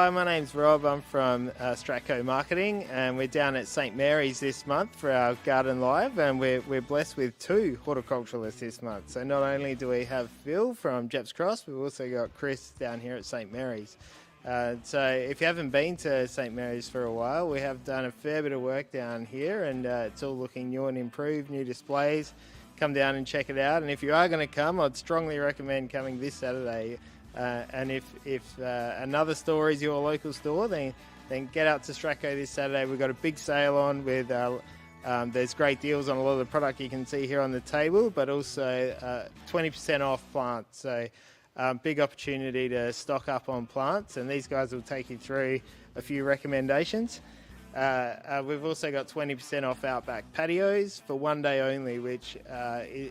Hi, my name's Rob. I'm from Stratco Marketing, and we're down at St Mary's this month for our Garden Live, and we're blessed with 2 horticulturalists this month. So not only do we have Phil from Jeps Cross, we've also got Chris down here at St Mary's. So if you haven't been to St Mary's for a while, we have done a fair bit of work down here, and it's all looking new and improved, new displays. Come down and check it out, and if you are going to come, I'd strongly recommend coming this Saturday. And if another store is your local store, then get out to Stratco this Saturday. We've got a big sale on with there's great deals on a lot of the product you can see here on the table, but also 20% off plants. So big opportunity to stock up on plants, and these guys will take you through a few recommendations. We've also got 20% off Outback patios for one day only, which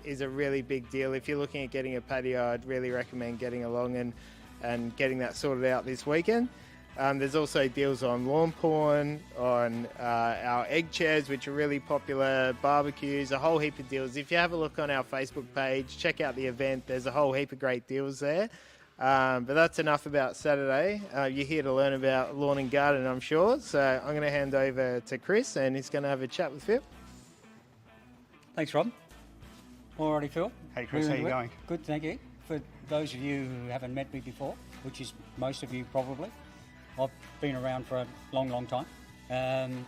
is a really big deal. If you're looking at getting a patio, I'd really recommend getting along and getting that sorted out this weekend. There's also deals on lawn porn, on our egg chairs, which are really popular, barbecues, a whole heap of deals. If you have a look on our Facebook page, check out the event. There's a whole heap of great deals there. But that's enough about Saturday. You're here to learn about lawn and garden, I'm sure. So I'm going to hand over to Chris, and he's going to have a chat with Phil. Thanks, Rob. Alrighty, Phil. Hey, Chris, how you going? Good, thank you. For those of you who haven't met me before, which is most of you probably, I've been around for a long, long time.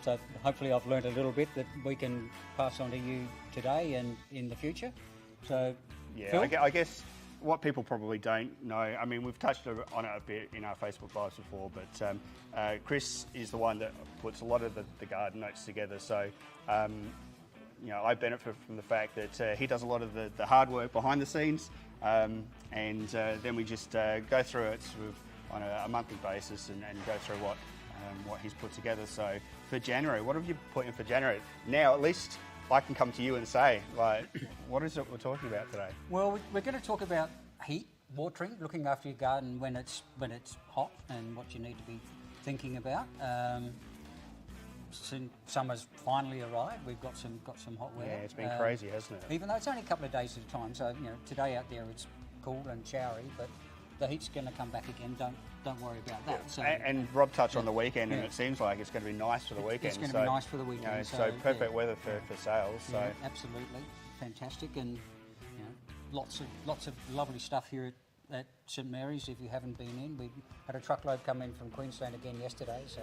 So hopefully I've learned a little bit that we can pass on to you today and in the future. So, yeah, Phil? I guess what people probably don't know, I mean, we've touched on it a bit in our Facebook Lives before, but Chris is the one that puts a lot of the garden notes together. So, you know, I benefit from the fact that he does a lot of the hard work behind the scenes, and then we just go through it sort of on a monthly basis and go through what he's put together. So for January, what have you put in for January? Now, at least I can come to you and say, like, what is it we're talking about today? Well, we're going to talk about heat, watering, looking after your garden when it's hot, and what you need to be thinking about. Summer's finally arrived. We've got some hot weather. Yeah, it's been crazy, hasn't it? Even though it's only a couple of days at a time. So you know, today out there it's cool and showery, but the heat's going to come back again. Don't worry about that. Yeah. So, and Rob touched on the weekend, and it seems like it's going to be nice for the weekend. It's going to be nice for the weekend. You know, so perfect weather for sales. So yeah, absolutely fantastic, and you know, lots of lovely stuff here at St Mary's. If you haven't been in, we had a truckload come in from Queensland again yesterday. So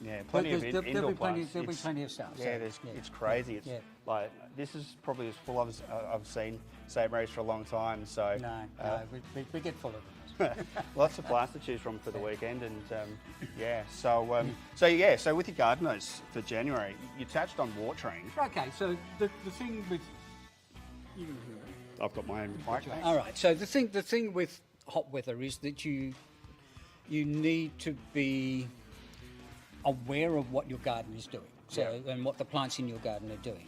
yeah, plenty of indoor plants. There'll be plenty of stuff. Yeah, it's crazy. It's like this is probably as full as I've seen St Mary's for a long time. So no, we get full of it. Lots of plants to choose from for the weekend, and so with your garden notes for January, you touched on watering. Okay, so the thing with I've got my own mic. All right, so the thing with hot weather is that you need to be aware of what your garden is doing, and what the plants in your garden are doing,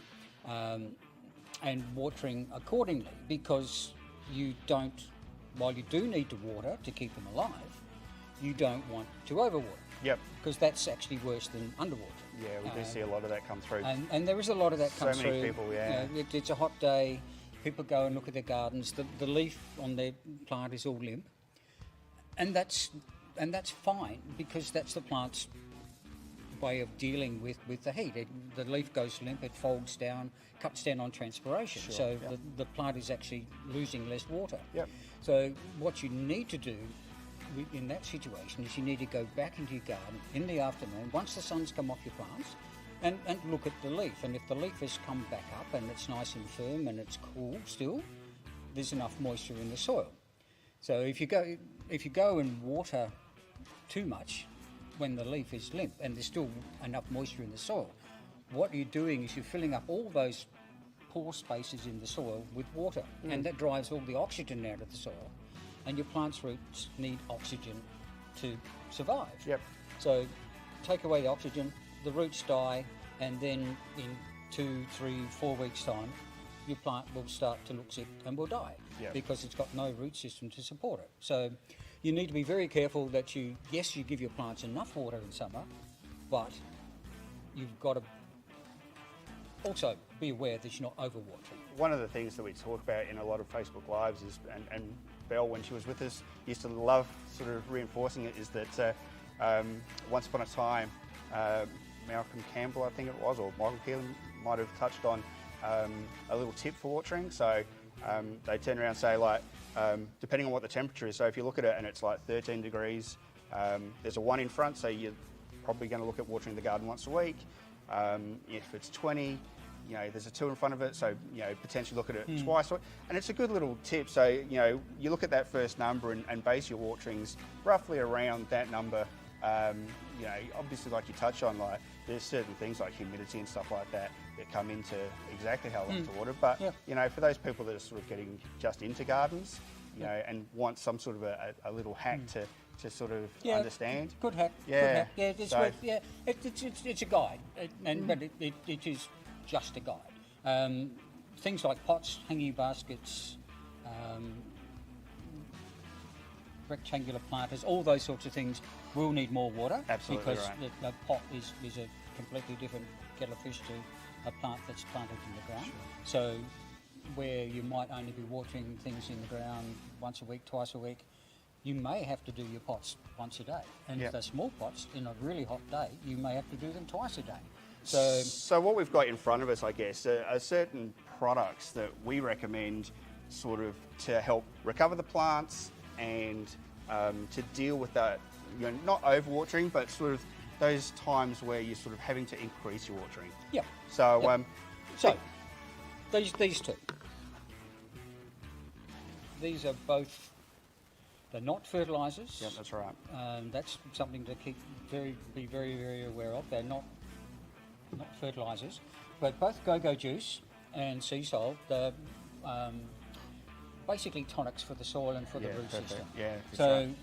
and watering accordingly, because you don't. While you do need to water to keep them alive, you don't want to overwater. Yep. Because that's actually worse than underwater. Yeah, we do see a lot of that come through. And there is a lot of that comes through. So many people, yeah. You know, it's a hot day. People go and look at their gardens. The leaf on their plant is all limp, and that's fine, because that's the plant's way of dealing with the heat. The leaf goes limp, it folds down, cuts down on transpiration, so the plant is actually losing less water. Yep. So what you need to do in that situation is you need to go back into your garden in the afternoon, once the sun's come off your plants, and look at the leaf. And if the leaf has come back up and it's nice and firm and it's cool still, there's enough moisture in the soil. So if you go and water too much when the leaf is limp and there's still enough moisture in the soil, what you're doing is you're filling up all those pore spaces in the soil with water, and that drives all the oxygen out of the soil, and your plant's roots need oxygen to survive. Yep. So take away the oxygen, the roots die, and then in 2, 3, 4 weeks time, your plant will start to look sick and will die, because it's got no root system to support it. So you need to be very careful that you give your plants enough water in summer, but you've got to also be aware that you're not overwatering. One of the things that we talk about in a lot of Facebook Lives is, and Belle, when she was with us, used to love sort of reinforcing it, is that Once upon a time, Malcolm Campbell, I think it was, or Michael Keelan might have touched on a little tip for watering. So they turn around and say, like, depending on what the temperature is, so if you look at it and it's like 13 degrees, there's a 1 in front, so you're probably going to look at watering the garden once a week. If it's 20, you know, there's a 2 in front of it, so, you know, potentially look at it twice. And it's a good little tip. So, you know, you look at that first number and base your waterings roughly around that number. You know, obviously, like you touch on, like, there's certain things like humidity and stuff like that that come into exactly how long to water. But, you know, for those people that are sort of getting just into gardens, you know, and want some sort of a little hack to sort of understand. Good hack. Yeah. Good hack. Yeah, it's a guide, but it is just a guide. Things like pots, hanging baskets, rectangular planters, all those sorts of things will need more water. Absolutely, because right. the pot is a completely different kettle of fish to a plant that's planted in the ground. Sure. So where you might only be watering things in the ground once a week, twice a week, you may have to do your pots once a day. And if they're small pots, in a really hot day, you may have to do them twice a day. So what we've got in front of us, I guess, are certain products that we recommend sort of to help recover the plants and to deal with that, you know, not overwatering, but sort of those times where you're sort of having to increase your watering. Yeah. So, so these two. These are both, they're not fertilisers. Yeah, that's right. That's something to be very, very aware of. They're not fertilisers, but both Go-Go Juice and Sea Salt, they're basically tonics for the soil and for the root system. Yeah, so right.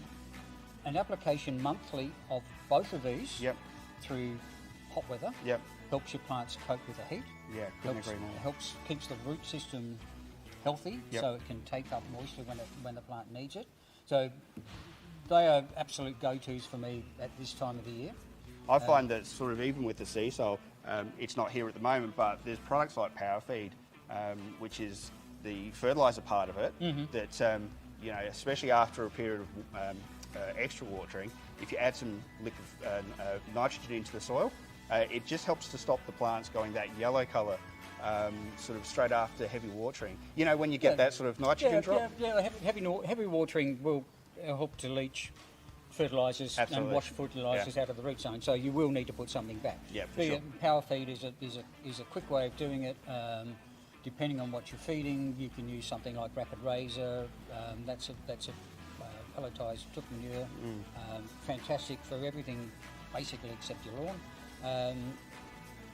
An application monthly of both of these through hot weather helps your plants cope with the heat. Yeah, couldn't agree more. Keeps the root system healthy, so it can take up moisture when the plant needs it. So they are absolute go-tos for me at this time of the year. I find that sort of even with the sea salt, it's not here at the moment, but there's products like Power Feed, which is the fertiliser part of it, that, you know, especially after a period of extra watering, if you add some liquid nitrogen into the soil, it just helps to stop the plants going that yellow colour sort of straight after heavy watering. You know, when you get that sort of nitrogen drop? Heavy watering will help to leach fertilisers and wash fertilisers out of the root zone, so you will need to put something back. Yeah, for sure. Power Feed is a quick way of doing it. Depending on what you're feeding, you can use something like Rapid Razor. That's a pelletised took manure. Fantastic for everything, basically except your lawn,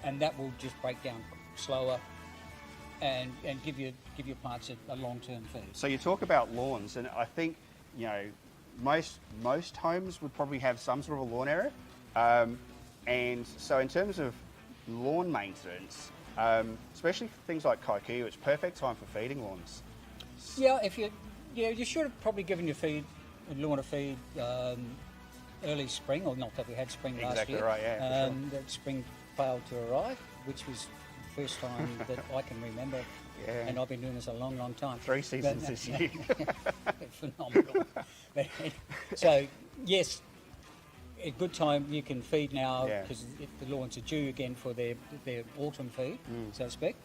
and that will just break down slower and give your plants a long-term feed. So you talk about lawns, and I think, you know, most homes would probably have some sort of a lawn area, and so in terms of lawn maintenance, especially for things like kikuyu, it's perfect time for feeding lawns. Yeah, you should have probably given your lawn a feed early spring, or not that we had spring last exactly year. Right, yeah. For sure. That spring failed to arrive, which was the first time that I can remember. Yeah. And I've been doing this a long, long time. 3 seasons this year. Phenomenal. So, yes, a good time you can feed now because the lawns are due again for their autumn feed, so to speak.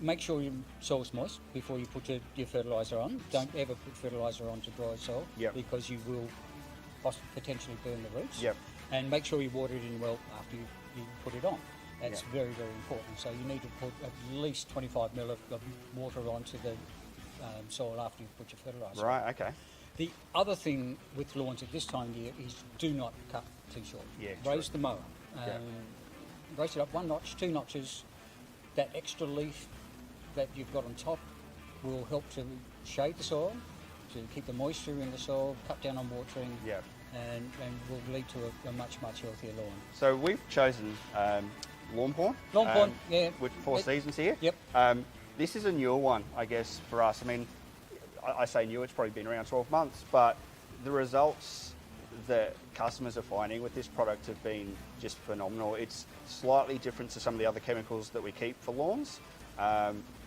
Make sure your soil's moist before you put your fertiliser on. Don't ever put fertiliser on to dry soil because you will potentially burn the roots. And make sure you water it in well after you put it on. That's very, very important. So you need to put at least 25 ml of water onto the soil after you put your fertiliser on. Right, okay. The other thing with lawns at this time of year is do not cut too short. Yeah, raise the mower. Raise it up 1 notch, 2 notches. That extra leaf that you've got on top will help to shade the soil, to keep the moisture in the soil, cut down on watering, and will lead to a much, much healthier lawn. So we've chosen lawn pawn. Lawn pawn, with 4 seasons here. Yep. This is a newer one, I guess, for us. I mean, I say new, it's probably been around 12 months, but the results that customers are finding with this product have been just phenomenal. It's slightly different to some of the other chemicals that we keep for lawns.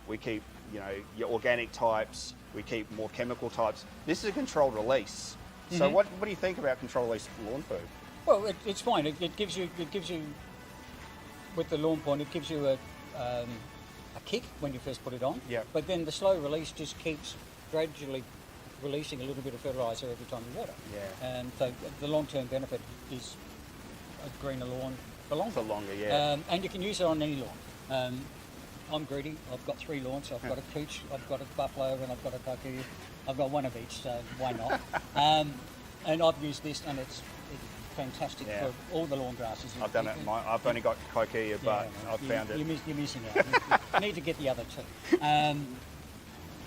We keep, you know, your organic types, we keep more chemical types. This is a controlled release. So what do you think about control release lawn food? Well, it's fine. It gives you with the lawn point. It gives you a kick when you first put it on. Yeah. But then the slow release just keeps gradually releasing a little bit of fertiliser every time you water. Yeah. And so the long-term benefit is a greener lawn for longer. For longer, yeah. And you can use it on any lawn. I'm greedy. I've got 3 lawns. I've got a cooch, I've got a buffalo, and I've got a cockatoo. I've got one of each, so why not? And I've used this, and it's fantastic for all the lawn grasses. I've done it. I've only got cockatoo, but I've found it. You're missing out. You need to get the other 2.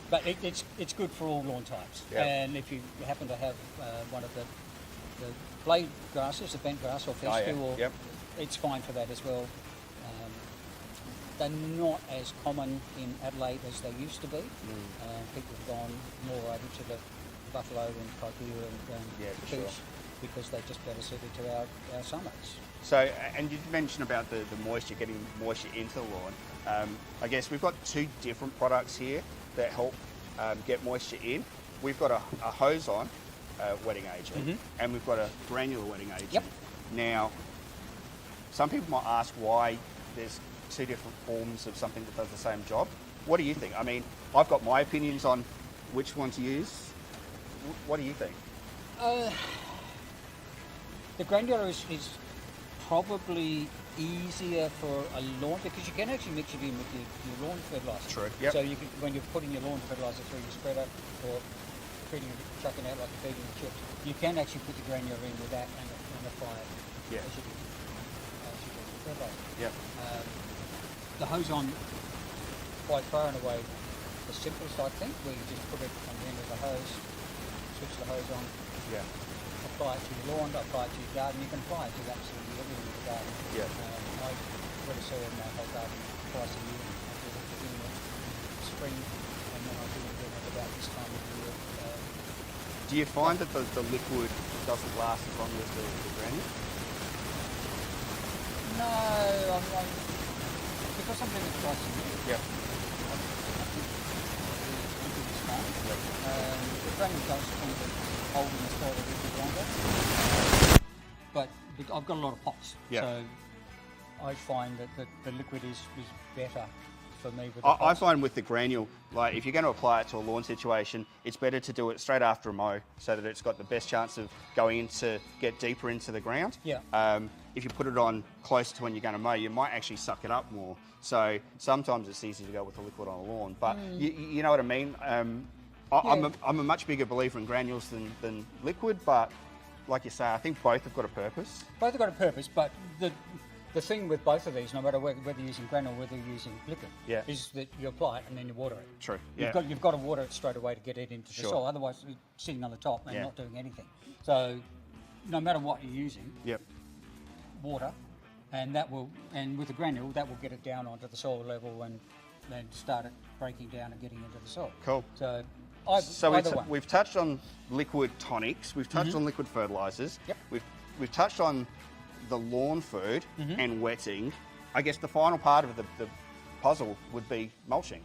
But it's good for all lawn types. Yeah. And if you happen to have one of the blade grasses, the bent grass or fescue, it's fine for that as well. They're not as common in Adelaide as they used to be. People have gone more over to the buffalo and cockatoo and cooch because they're just better suited to our summers. So, and you mentioned about the moisture, getting moisture into the lawn. I guess we've got 2 different products here that help get moisture in. We've got a hose-on wetting agent, and we've got a granular wetting agent. Yep. Now, some people might ask why there's 2 different forms of something that does the same job. What do you think? I mean, I've got my opinions on which one to use. What do you think? The granular is probably easier for a lawn because you can actually mix it in with your lawn fertiliser. True. Yep. So you can, when you're putting your lawn fertiliser through your spreader or chucking out like you're feeding the chips, you can actually put the granular in with that and apply it as you do the fertiliser. Yep. The hose on quite far and away the simplest, I think, where you just put it on the end of the hose, switch the hose on, apply it to your lawn, apply it to your garden. You can apply it to absolutely everything in the garden. Yeah. I wet a soil in my whole garden twice a year. I do it at the beginning of spring and then I do it again at about this time of the year. Do you find that the liquid doesn't last as long as the granule? No, because I'm doing it twice a year. Yep. It's fine. Yep. The granule does tend to hold in the soil a little bit longer. But I've got a lot of pots, so I find that the liquid is better for me with the I find with the granule, like if you're going to apply it to a lawn situation, it's better to do it straight after a mow so that it's got the best chance of going get deeper into the ground. Yeah. If you put it on close to when you're going to mow, you might actually suck it up more. So sometimes it's easy to go with the liquid on a lawn, but you know what I mean? I'm a much bigger believer in granules than liquid, but like you say, I think both have got a purpose. Both have got a purpose, but the thing with both of these, no matter whether you're using granule or whether you're using liquid, is that you apply it and then you water it. True. You've got to water it straight away to get it into the soil, otherwise it's sitting on the top and not doing anything. So no matter what you're using, water, and with the granule, that will get it down onto the soil level and then start it breaking down and getting into the soil. Cool. So we've touched on liquid tonics, we've touched on liquid fertilisers, we've touched on the lawn food and wetting. I guess the final part of the puzzle would be mulching.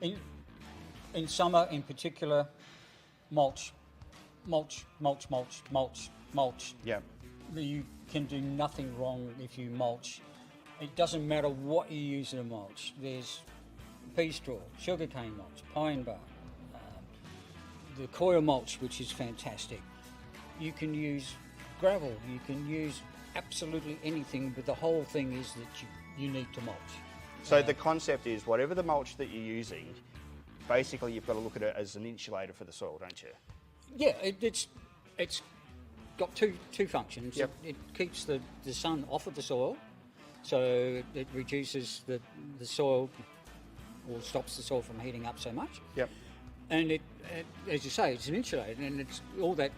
In summer, in particular, mulch. Yeah. You can do nothing wrong if you mulch. It doesn't matter what you use to mulch. There's pea straw, sugarcane mulch, pine bark, the coir mulch, which is fantastic. You can use gravel, you can use absolutely anything, but the whole thing is that you need to mulch. So the concept is whatever the mulch that you're using, basically you've got to look at it as an insulator for the soil, don't you? Yeah, it's got two functions. Yep. It keeps the sun off of the soil, so it reduces the soil or stops the soil from heating up so much. Yep. And it, as you say, it's an insulator, and it's all that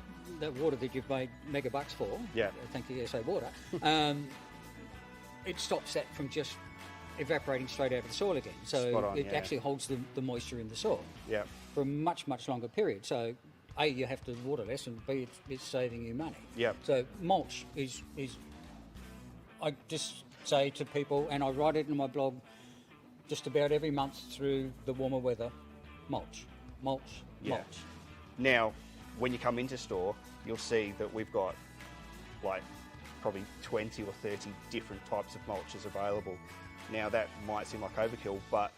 water that you've made mega bucks for. Yeah. Thank you, SA Water. It stops that from just evaporating straight out of the soil again. So it actually holds the moisture in the soil for a much, much longer period. So A, you have to water less, and B, it's saving you money. Yep. So mulch is I just say to people, and I write it in my blog just about every month through the warmer weather, mulch. Now, when you come into store, you'll see that we've got like probably 20 or 30 different types of mulches available. Now that might seem like overkill, but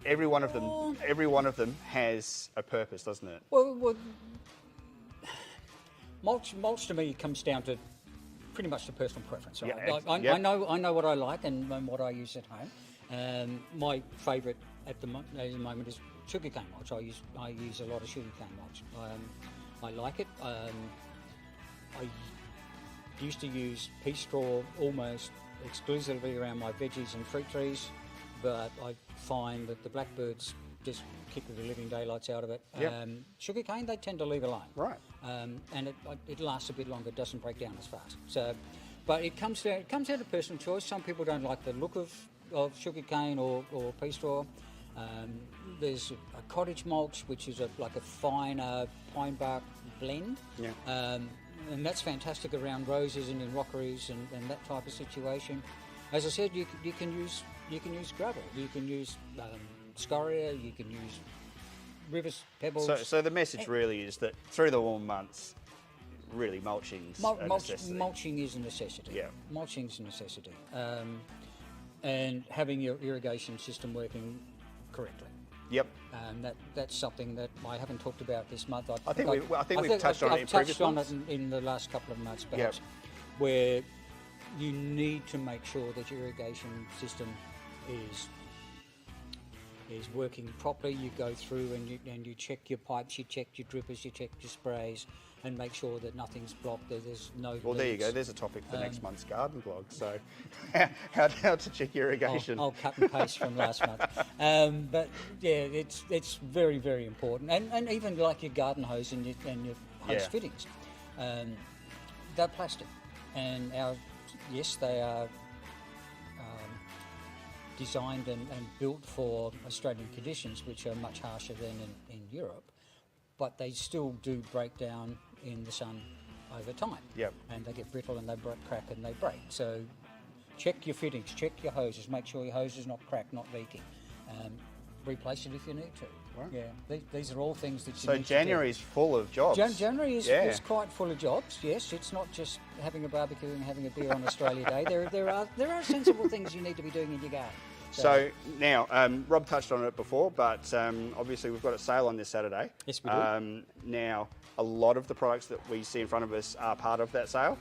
every one of them has a purpose, doesn't it? Well, mulch to me comes down to pretty much the personal preference. Right? Yeah, I know what I like and what I use at home. My favourite at the moment is sugarcane mulch. I use a lot of sugarcane mulch. I like it. I used to use pea straw almost exclusively around my veggies and fruit trees, but I find that the blackbirds just kick the living daylights out of it. Yep. Sugarcane, they tend to leave alone. Right. And it lasts a bit longer, doesn't break down as fast. So, but it comes down to personal choice. Some people don't like the look of sugarcane or pea straw. There's a cottage mulch, which is like a finer pine bark blend. Yeah. And that's fantastic around roses and in rockeries and that type of situation. As I said, you can use gravel, you can use scoria, you can use rivers, pebbles. So the message really is that through the warm months, really mulching's a necessity. Mulching is a necessity. Yeah. Mulching's a necessity. And having your irrigation system working correctly. Yep. That's something that I haven't talked about this month. I think we've touched on it in previous months. I've touched on it in the last couple of months, perhaps, where you need to make sure that your irrigation system is working properly. You go through and you check your pipes, you check your drippers, you check your sprays, and make sure that nothing's blocked, that there's no leaks. Well, there you go. There's a topic for next month's garden blog. So, how to check irrigation? I'll cut and paste from last month. But yeah, it's very, very important. And even like your garden hose and your hose fittings, they're plastic, and they are designed and built for Australian conditions, which are much harsher than in Europe, but they still do break down in the sun over time. Yep. And they get brittle and they crack and they break. So check your fittings, check your hoses, make sure your hose is not cracked, not leaking. Replace it if you need to. Right. Yeah, these are all things that you So need January is full of jobs. January is quite full of jobs. Yes, it's not just having a barbecue and having a beer on Australia Day. There are sensible things you need to be doing in your garden. So now, Rob touched on it before, but obviously we've got a sale on this Saturday. Yes, we do. Now, a lot of the products that we see in front of us are part of that sale.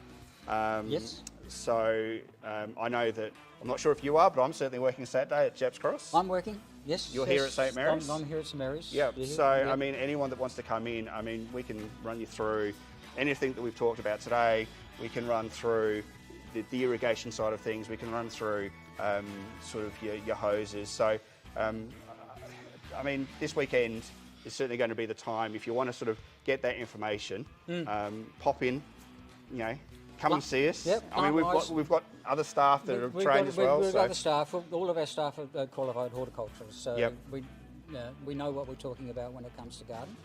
Yes. So I know that, I'm not sure if you are, but I'm certainly working Saturday at Jeps Cross. I'm working, yes. You're here at St Mary's? I'm here at St Mary's. Yeah, I mean, anyone that wants to come in, I mean, we can run you through anything that we've talked about today. We can run through the irrigation side of things. We can run through sort of your hoses. So, I mean, this weekend is certainly going to be the time if you want to sort of get that information. Pop in, come and see us. Yep, I mean, we've got other staff that are trained as well. We've got other staff. All of our staff are qualified horticulturists, so we know what we're talking about when it comes to garden.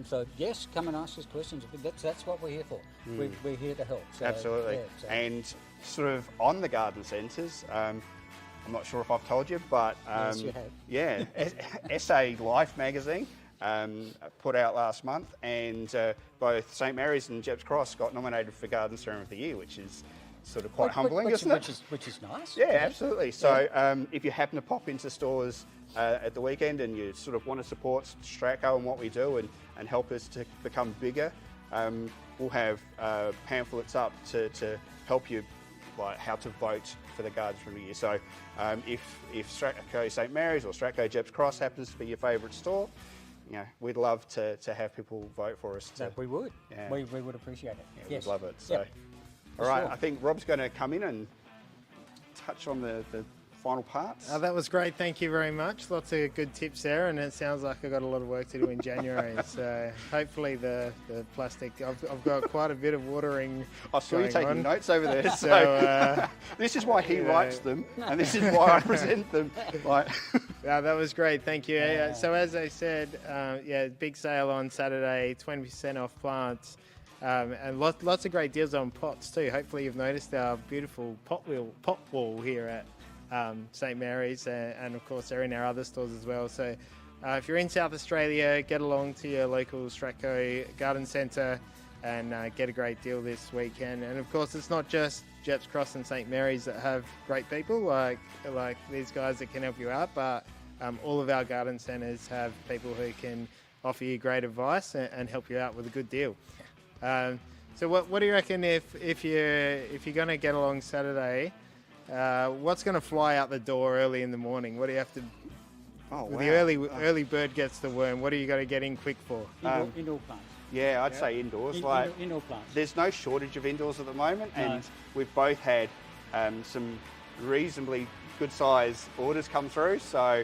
So yes, come and ask us questions. That's what we're here for. We're here to help. So, absolutely. And sort of on the garden centres, I'm not sure if I've told you, but yes, you have. Yeah, SA Life magazine put out last month, and both St Mary's and Jeps Cross got nominated for Garden Centre of the Year, which is sort of quite humbling, isn't it? Which is nice. Yeah, absolutely. So if you happen to pop into stores at the weekend and you sort of want to support Stratco and what we do and help us to become bigger, we'll have pamphlets up to help you, like how to vote for the Garden Centre of the Year. So if Stratco St Mary's or Stratco Jeps Cross happens to be your favourite store, we'd love to have people vote for us. That we would. Yeah. We would appreciate it. Yeah, yes. we'd love it. So, Yep. all right, Sure. I think Rob's going to come in and touch on the final parts. That was great. Thank you very much. Lots of good tips there, and it sounds like I've got a lot of work to do in January. So hopefully the plastic, I've got quite a bit of watering. I saw you taking on. notes over there. So this is why he writes them, and this is why I present them. Yeah, that was great. Thank you. So as I said, big sale on Saturday, 20% off plants. And lots of great deals on pots too. Hopefully you've noticed our beautiful pot wall here at St Mary's, and of course they're in our other stores as well. So if you're in South Australia, get along to your local Stratco garden centre and get a great deal this weekend. And of course, it's not just Jeps Cross and St Mary's that have great people like these guys that can help you out, but all of our garden centres have people who can offer you great advice and help you out with a good deal. So what do you reckon if you're going to get along Saturday? What's going to fly out the door early in the morning? What do you have to? Oh, wow. The early bird gets the worm. What do you got to get in quick for? Indoor plants. Yeah, I'd say indoors. Indoor plants. There's no shortage of indoors at the moment, No. and we've both had some reasonably good size orders come through. So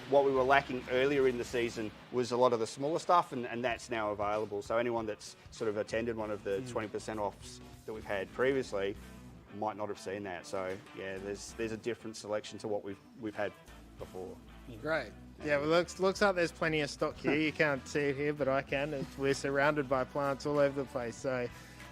what we were lacking earlier in the season was a lot of the smaller stuff, and that's now available. So anyone that's sort of attended one of the 20% offs that we've had previously might not have seen that. So yeah, there's a different selection to what we've had before. Great. Yeah, well, looks like there's plenty of stock here. You can't see it here, but I can. We're surrounded by plants all over the place. So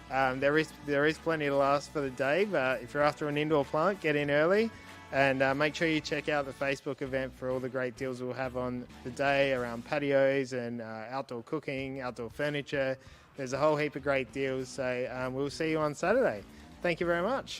there is plenty to last for the day. But if you're after an indoor plant, get in early. And make sure you check out the Facebook event for all the great deals we'll have on the day around patios and outdoor cooking, outdoor furniture. There's a whole heap of great deals. So we'll see you on Saturday. Thank you very much.